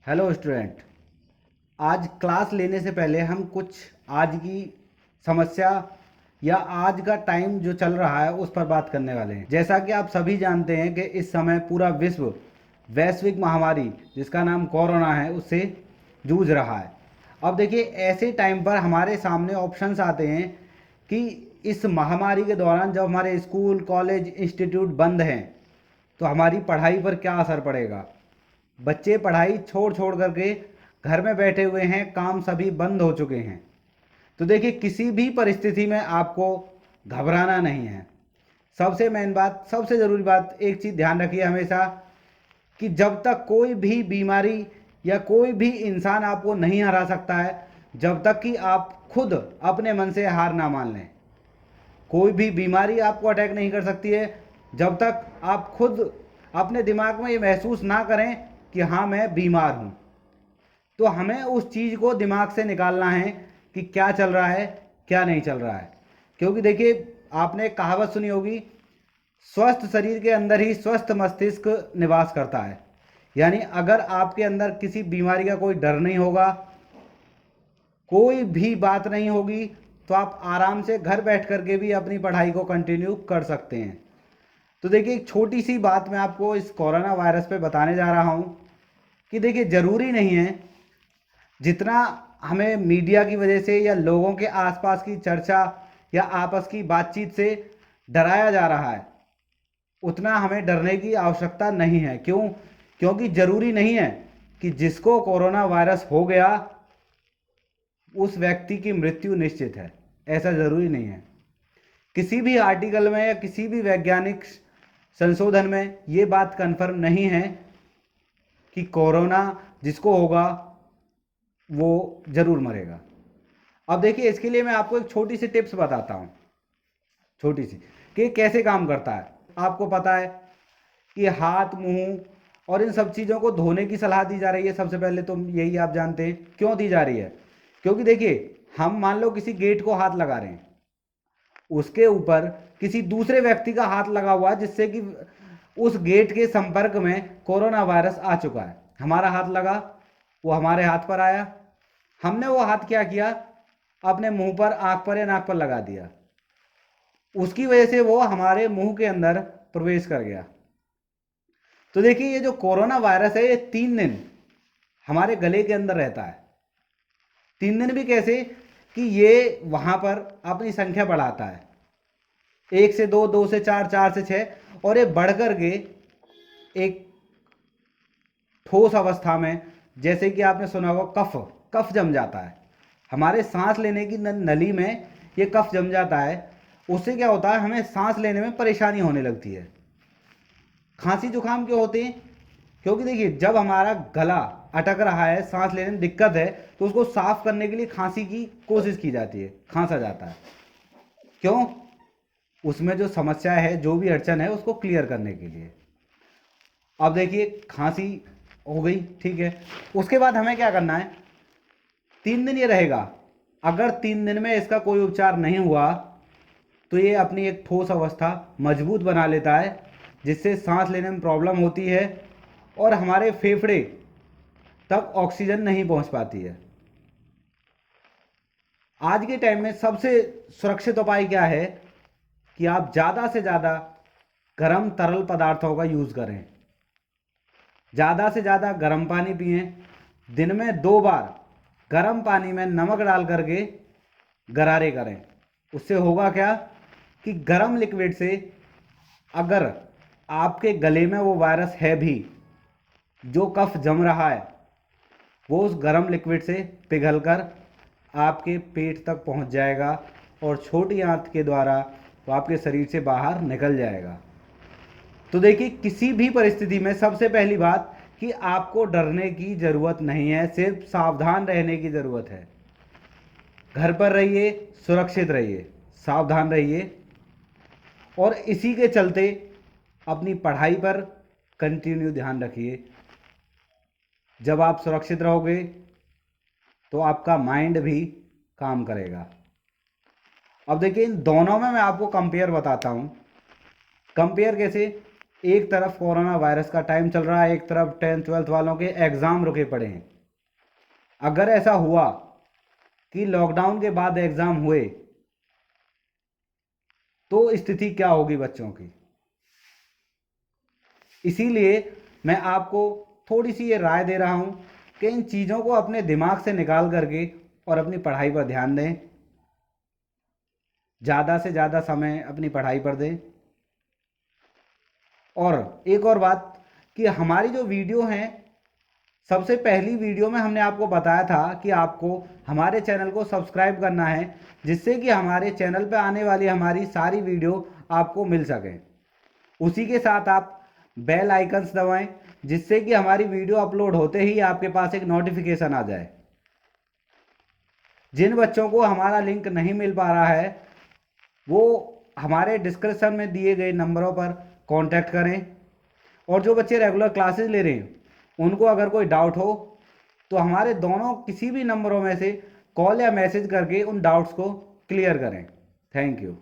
Hello student. आज class लेने से पहले हम कुछ आज की समस्या या आज का टाइम जो चल रहा है उस पर बात करने वाले हैं। जैसा कि आप सभी जानते हैं कि इस समय पूरा विश्व वैश्विक महामारी जिसका नाम कोरोना है उससे जूझ रहा है। अब देखिए, ऐसे टाइम पर हमारे सामने ऑप्शंस आते हैं कि इस महामारी के दौरान जब हमारे स्कूल कॉलेज इंस्टीट्यूट बंद हैं तो हमारी पढ़ाई पर क्या असर पड़ेगा। बच्चे पढ़ाई छोड़ छोड़ करके घर में बैठे हुए हैं, काम सभी बंद हो चुके हैं। तो देखिए, किसी भी परिस्थिति में आपको घबराना नहीं है। सबसे मेन बात, सबसे ज़रूरी बात, एक चीज़ ध्यान रखिए हमेशा कि जब तक कोई भी बीमारी या कोई भी इंसान आपको नहीं हरा सकता है, जब तक कि आप खुद अपने मन से हार ना मान लें। कोई भी बीमारी आपको अटैक नहीं कर सकती है जब तक आप खुद अपने दिमाग में ये महसूस ना करें कि हाँ मैं बीमार हूँ। तो हमें उस चीज़ को दिमाग से निकालना है कि क्या चल रहा है क्या नहीं चल रहा है। क्योंकि देखिए, आपने एक कहावत सुनी होगी, स्वस्थ शरीर के अंदर ही स्वस्थ मस्तिष्क निवास करता है। यानी अगर आपके अंदर किसी बीमारी का कोई डर नहीं होगा, कोई भी बात नहीं होगी, तो आप आराम से घर बैठ करके भी अपनी पढ़ाई को कंटिन्यू कर सकते हैं। तो देखिए, एक छोटी सी बात मैं आपको इस कोरोना वायरस पे बताने जा रहा हूँ कि देखिए, ज़रूरी नहीं है जितना हमें मीडिया की वजह से या लोगों के आसपास की चर्चा या आपस की बातचीत से डराया जा रहा है, उतना हमें डरने की आवश्यकता नहीं है। क्यों? क्योंकि ज़रूरी नहीं है कि जिसको कोरोना वायरस हो गया उस व्यक्ति की मृत्यु निश्चित है। ऐसा ज़रूरी नहीं है। किसी भी आर्टिकल में या किसी भी वैज्ञानिक संशोधन में ये बात कन्फर्म नहीं है कि कोरोना जिसको होगा वो ज़रूर मरेगा। अब देखिए, इसके लिए मैं आपको एक छोटी सी टिप्स बताता हूँ, छोटी सी, कि कैसे काम करता है। आपको पता है कि हाथ मुंह और इन सब चीज़ों को धोने की सलाह दी जा रही है। सबसे पहले तो यही आप जानते हैं क्यों दी जा रही है। क्योंकि देखिए, हम मान लो किसी गेट को हाथ लगा रहे हैं, उसके ऊपर किसी दूसरे व्यक्ति का हाथ लगा हुआ है जिससे कि उस गेट के संपर्क में कोरोना वायरस आ चुका है। हमारा हाथ लगा, वो हमारे हाथ पर आया, हमने वो हाथ क्या किया, अपने मुंह पर, आंख पर या नाक पर लगा दिया। उसकी वजह से वो हमारे मुंह के अंदर प्रवेश कर गया। तो देखिए, ये जो कोरोना वायरस है ये 3 दिन हमारे गले के अंदर रहता है। 3 दिन भी कैसे कि ये वहां पर अपनी संख्या बढ़ाता है, 1 से 2, 2 से 4, 4 से 6, और ये बढ़ कर के एक ठोस अवस्था में, जैसे कि आपने सुना होगा, कफ कफ जम जाता है। हमारे सांस लेने की नली में ये कफ जम जाता है। उससे क्या होता है, हमें सांस लेने में परेशानी होने लगती है। खांसी जुकाम क्यों होते हैं? क्योंकि देखिए, जब हमारा गला अटक रहा है, सांस लेने में दिक्कत है, तो उसको साफ करने के लिए खांसी की कोशिश की जाती है, खांसा जाता है। क्यों? उसमें जो समस्या है, जो भी अड़चन है, उसको क्लियर करने के लिए। अब देखिए, खांसी हो गई, ठीक है। उसके बाद हमें क्या करना है, 3 दिन ये रहेगा। अगर 3 दिन में इसका कोई उपचार नहीं हुआ तो ये अपनी एक ठोस अवस्था मजबूत बना लेता है, जिससे सांस लेने में प्रॉब्लम होती है और हमारे फेफड़े तक ऑक्सीजन नहीं पहुंच पाती है। आज के टाइम में सबसे सुरक्षित उपाय क्या है कि आप ज़्यादा से ज़्यादा गर्म तरल पदार्थों का यूज़ करें। ज़्यादा से ज़्यादा गर्म पानी पिएं। दिन में 2 बार गर्म पानी में नमक डाल करके गरारे करें। उससे होगा क्या कि गर्म लिक्विड से, अगर आपके गले में वो वायरस है भी, जो कफ जम रहा है, वो उस गर्म लिक्विड से पिघलकर आपके पेट तक पहुंच जाएगा और छोटी आंत के द्वारा वो आपके शरीर से बाहर निकल जाएगा। तो देखिए, किसी भी परिस्थिति में सबसे पहली बात कि आपको डरने की ज़रूरत नहीं है, सिर्फ सावधान रहने की ज़रूरत है। घर पर रहिए, सुरक्षित रहिए, सावधान रहिए, और इसी के चलते अपनी पढ़ाई पर कंटिन्यू ध्यान रखिए। जब आप सुरक्षित रहोगे तो आपका माइंड भी काम करेगा। अब देखिए, इन दोनों में मैं आपको कंपेयर बताता हूँ। कंपेयर कैसे? एक तरफ कोरोना वायरस का टाइम चल रहा है, एक तरफ 10th 12th वालों के एग्ज़ाम रुके पड़े हैं। अगर ऐसा हुआ कि लॉकडाउन के बाद एग्ज़ाम हुए तो स्थिति क्या होगी बच्चों की। इसीलिए मैं आपको थोड़ी सी ये राय दे रहा हूँ कि इन चीज़ों को अपने दिमाग से निकाल करके और अपनी पढ़ाई पर ध्यान दें, ज़्यादा से ज़्यादा समय अपनी पढ़ाई पर दें। और एक और बात कि हमारी जो वीडियो हैं, सबसे पहली वीडियो में हमने आपको बताया था कि आपको हमारे चैनल को सब्सक्राइब करना है, जिससे कि हमारे चैनल पर आने वाली हमारी सारी वीडियो आपको मिल सके। उसी के साथ आप बेल आइकन्स दबाएं, जिससे कि हमारी वीडियो अपलोड होते ही आपके पास एक नोटिफिकेशन आ जाए। जिन बच्चों को हमारा लिंक नहीं मिल पा रहा है वो हमारे डिस्क्रिप्शन में दिए गए नंबरों पर कांटेक्ट करें। और जो बच्चे रेगुलर क्लासेस ले रहे हैं उनको अगर कोई डाउट हो तो हमारे दोनों किसी भी नंबरों में से कॉल या मैसेज करके उन डाउट्स को क्लियर करें। Thank you.